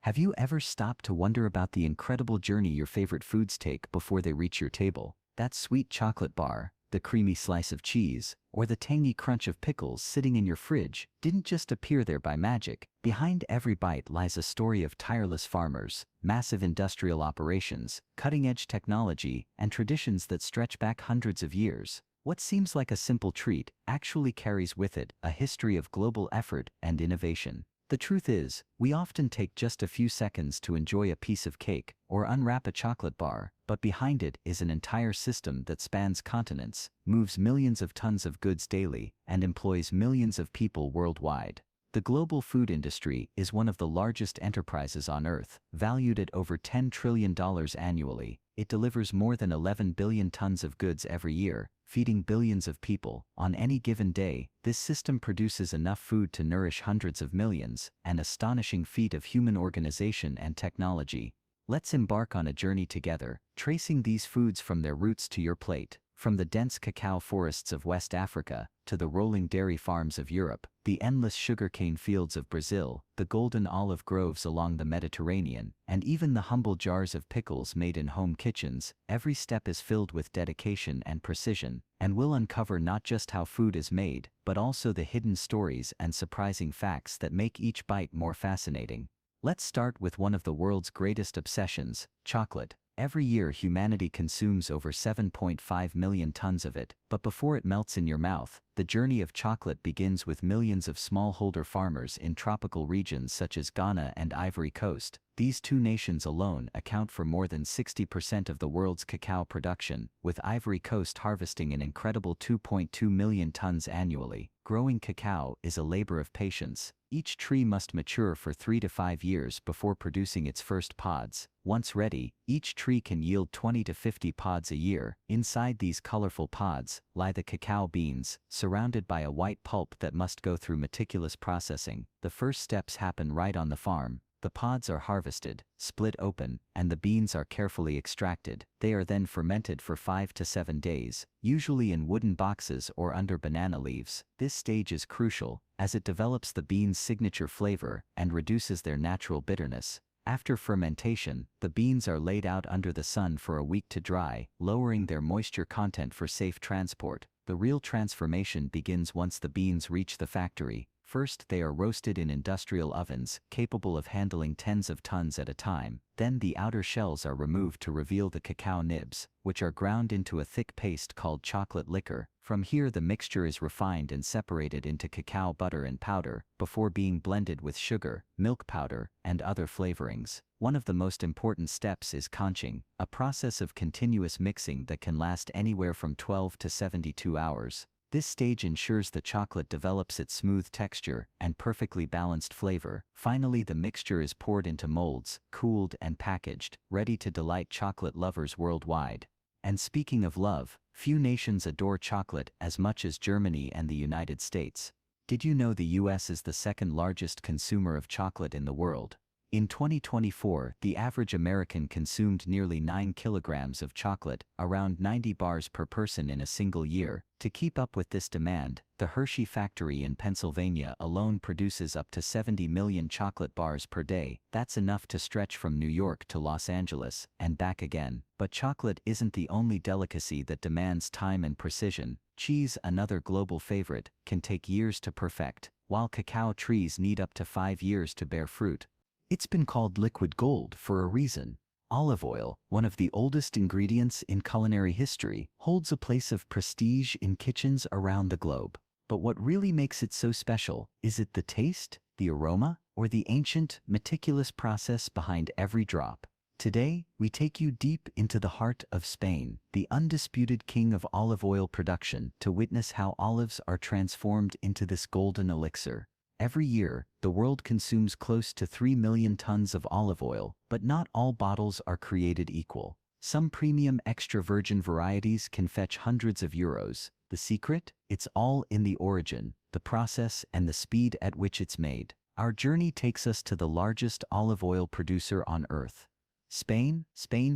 Have you ever stopped to wonder about the incredible journey your favorite foods take before they reach your table? That sweet chocolate bar, the creamy slice of cheese, or the tangy crunch of pickles sitting in your fridge didn't just appear there by magic. Behind every bite lies a story of tireless farmers, massive industrial operations, cutting-edge technology, and traditions that stretch back hundreds of years. What seems like a simple treat actually carries with it a history of global effort and innovation. The truth is, we often take just a few seconds to enjoy a piece of cake or unwrap a chocolate bar, but behind it is an entire system that spans continents, moves millions of tons of goods daily, and employs millions of people worldwide. The global food industry is one of the largest enterprises on Earth, valued at over $10 trillion annually. It delivers more than 11 billion tons of goods every year, feeding billions of people. On any given day, this system produces enough food to nourish hundreds of millions, an astonishing feat of human organization and technology. Let's embark on a journey together, tracing these foods from their roots to your plate. From the dense cacao forests of West Africa, to the rolling dairy farms of Europe, the endless sugarcane fields of Brazil, the golden olive groves along the Mediterranean, and even the humble jars of pickles made in home kitchens, every step is filled with dedication and precision, and we'll uncover not just how food is made, but also the hidden stories and surprising facts that make each bite more fascinating. Let's start with one of the world's greatest obsessions, chocolate. Every year humanity consumes over 7.5 million tons of it, but before it melts in your mouth, the journey of chocolate begins with millions of smallholder farmers in tropical regions such as Ghana and Ivory Coast. These two nations alone account for more than 60% of the world's cacao production, with Ivory Coast harvesting an incredible 2.2 million tons annually. Growing cacao is a labor of patience. Each tree must mature for 3 to 5 years before producing its first pods. Once ready, each tree can yield 20 to 50 pods a year. Inside these colorful pods lie the cacao beans, surrounded by a white pulp that must go through meticulous processing. The first steps happen right on the farm. The pods are harvested, split open, and the beans are carefully extracted. They are then fermented for 5 to 7 days, usually in wooden boxes or under banana leaves. This stage is crucial, as it develops the beans' signature flavor and reduces their natural bitterness. After fermentation, the beans are laid out under the sun for a week to dry, lowering their moisture content for safe transport. The real transformation begins once the beans reach the factory. First, they are roasted in industrial ovens, capable of handling tens of tons at a time. Then the outer shells are removed to reveal the cacao nibs, which are ground into a thick paste called chocolate liquor. From here the mixture is refined and separated into cacao butter and powder, before being blended with sugar, milk powder, and other flavorings. One of the most important steps is conching, a process of continuous mixing that can last anywhere from 12 to 72 hours. This stage ensures the chocolate develops its smooth texture and perfectly balanced flavor. Finally, the mixture is poured into molds, cooled and packaged, ready to delight chocolate lovers worldwide. And speaking of love, few nations adore chocolate as much as Germany and the United States. Did you know the US is the second largest consumer of chocolate in the world? In 2024, the average American consumed nearly 9 kilograms of chocolate, around 90 bars per person in a single year. To keep up with this demand, the Hershey factory in Pennsylvania alone produces up to 70 million chocolate bars per day. That's enough to stretch from New York to Los Angeles and back again. But chocolate isn't the only delicacy that demands time and precision. Cheese, another global favorite, can take years to perfect, while cacao trees need up to 5 years to bear fruit. It's been called liquid gold for a reason. Olive oil, one of the oldest ingredients in culinary history, holds a place of prestige in kitchens around the globe. But what really makes it so special, is it the taste, the aroma, or the ancient, meticulous process behind every drop? Today, we take you deep into the heart of Spain, the undisputed king of olive oil production, to witness how olives are transformed into this golden elixir. Every year, the world consumes close to 3 million tons of olive oil, but not all bottles are created equal. Some premium extra virgin varieties can fetch hundreds of euros. The secret? It's all in the origin, the process, and the speed at which it's made. Our journey takes us to the largest olive oil producer on Earth, Spain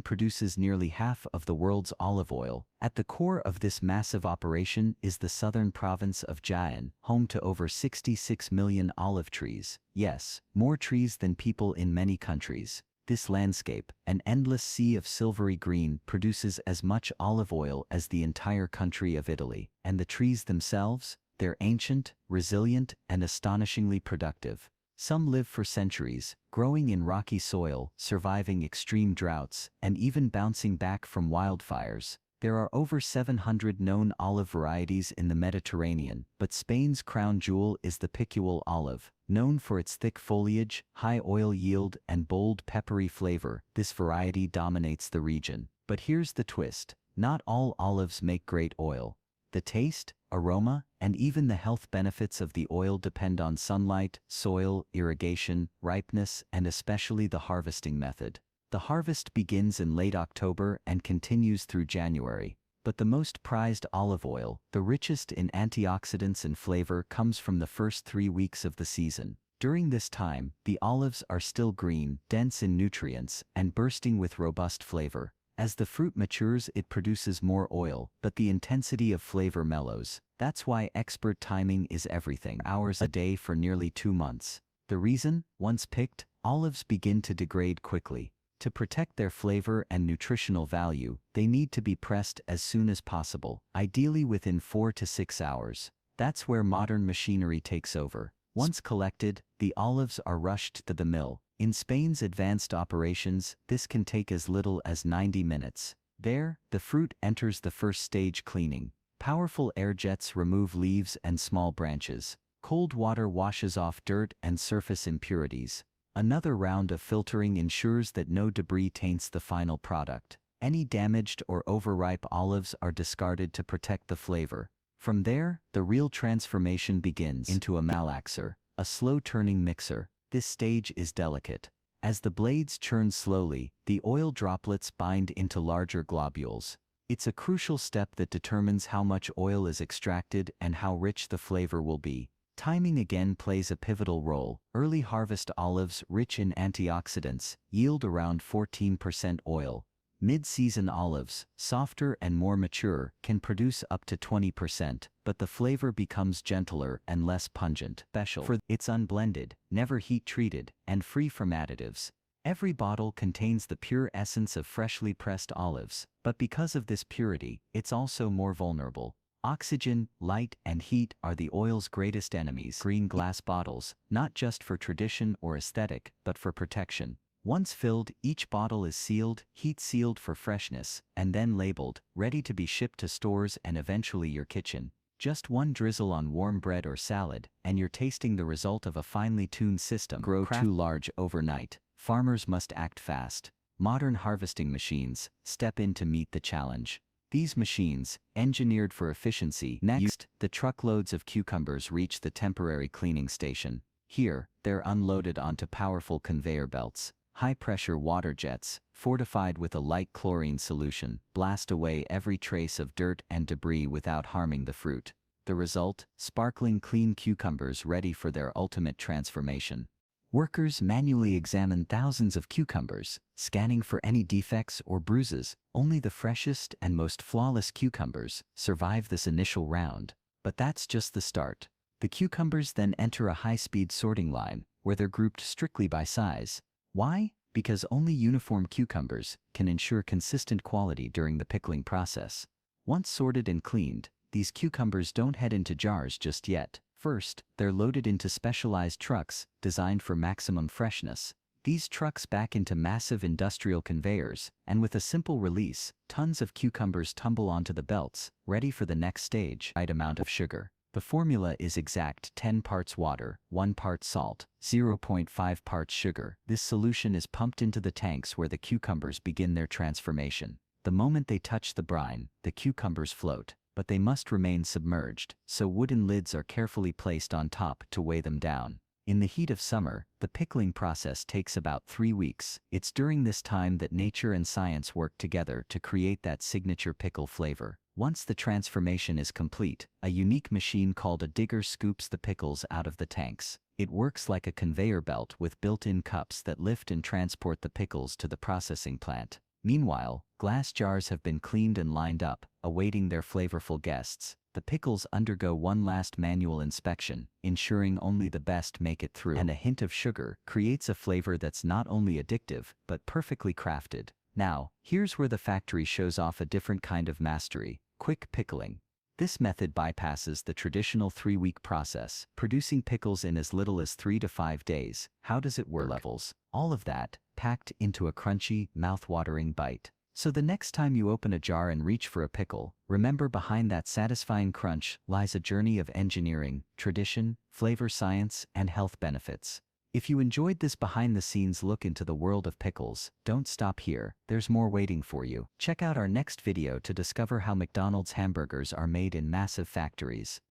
produces nearly half of the world's olive oil. At the core of this massive operation is the southern province of Jaén, home to over 66 million olive trees. Yes, more trees than people in many countries. This landscape, an endless sea of silvery green, produces as much olive oil as the entire country of Italy. And the trees themselves? They're ancient, resilient, and astonishingly productive. Some live for centuries, growing in rocky soil, surviving extreme droughts, and even bouncing back from wildfires. There are over 700 known olive varieties in the Mediterranean, but Spain's crown jewel is the Picual olive. Known for its thick foliage, high oil yield, and bold peppery flavor, this variety dominates the region. But here's the twist: not all olives make great oil. The taste, aroma, and even the health benefits of the oil depend on sunlight, soil, irrigation, ripeness, and especially the harvesting method. The harvest begins in late October and continues through January. But the most prized olive oil, the richest in antioxidants and flavor, comes from the first 3 weeks of the season. During this time, the olives are still green, dense in nutrients, and bursting with robust flavor. As the fruit matures, it produces more oil, but the intensity of flavor mellows. That's why expert timing is everything. Hours a day for nearly 2 months. The reason? Once picked, olives begin to degrade quickly. To protect their flavor and nutritional value, they need to be pressed as soon as possible, ideally within 4 to 6 hours. That's where modern machinery takes over. Once collected, the olives are rushed to the mill. In Spain's advanced operations, this can take as little as 90 minutes. There, the fruit enters the first stage: cleaning. Powerful air jets remove leaves and small branches. Cold water washes off dirt and surface impurities. Another round of filtering ensures that no debris taints the final product. Any damaged or overripe olives are discarded to protect the flavor. From there, the real transformation begins into a malaxer, a slow-turning mixer. This stage is delicate. As the blades churn slowly, the oil droplets bind into larger globules. It's a crucial step that determines how much oil is extracted and how rich the flavor will be. Timing again plays a pivotal role. Early harvest olives, rich in antioxidants, yield around 14% oil. Mid-season olives, softer and more mature, can produce up to 20%, but the flavor becomes gentler and less pungent. For it's unblended, never heat-treated, and free from additives. Every bottle contains the pure essence of freshly pressed olives, but because of this purity, it's also more vulnerable. Oxygen, light, and heat are the oil's greatest enemies. Green glass bottles, not just for tradition or aesthetic, but for protection. Once filled, each bottle is sealed, heat-sealed for freshness, and then labeled, ready to be shipped to stores and eventually your kitchen. Just one drizzle on warm bread or salad, and you're tasting the result of a finely tuned system. Grow too large overnight. Farmers must act fast. Modern harvesting machines step in to meet the challenge. These machines, engineered for efficiency. Next, the truckloads of cucumbers reach the temporary cleaning station. Here, they're unloaded onto powerful conveyor belts. High-pressure water jets, fortified with a light chlorine solution, blast away every trace of dirt and debris without harming the fruit. The result? Sparkling clean cucumbers ready for their ultimate transformation. Workers manually examine thousands of cucumbers, scanning for any defects or bruises. Only the freshest and most flawless cucumbers survive this initial round. But that's just the start. The cucumbers then enter a high-speed sorting line, where they're grouped strictly by size. Why? Because only uniform cucumbers can ensure consistent quality during the pickling process. Once sorted and cleaned, these cucumbers don't head into jars just yet. First, they're loaded into specialized trucks designed for maximum freshness. These trucks back into massive industrial conveyors, and with a simple release, tons of cucumbers tumble onto the belts, ready for the next stage. Right amount of sugar. The formula is exact: 10 parts water, 1 part salt, 0.5 parts sugar. This solution is pumped into the tanks where the cucumbers begin their transformation. The moment they touch the brine, the cucumbers float, but they must remain submerged, so wooden lids are carefully placed on top to weigh them down. In the heat of summer, the pickling process takes about 3 weeks. It's during this time that nature and science work together to create that signature pickle flavor. Once the transformation is complete, a unique machine called a digger scoops the pickles out of the tanks. It works like a conveyor belt with built-in cups that lift and transport the pickles to the processing plant. Meanwhile, glass jars have been cleaned and lined up, awaiting their flavorful guests. The pickles undergo one last manual inspection, ensuring only the best make it through. And a hint of sugar creates a flavor that's not only addictive, but perfectly crafted. Now, here's where the factory shows off a different kind of mastery: quick pickling. This method bypasses the traditional 3-week process, producing pickles in as little as 3 to 5 days. How does it work? Levels. All of that, packed into a crunchy, mouth-watering bite. So the next time you open a jar and reach for a pickle, remember, behind that satisfying crunch lies a journey of engineering, tradition, flavor science, and health benefits. If you enjoyed this behind-the-scenes look into the world of pickles, don't stop here, there's more waiting for you. Check out our next video to discover how McDonald's hamburgers are made in massive factories.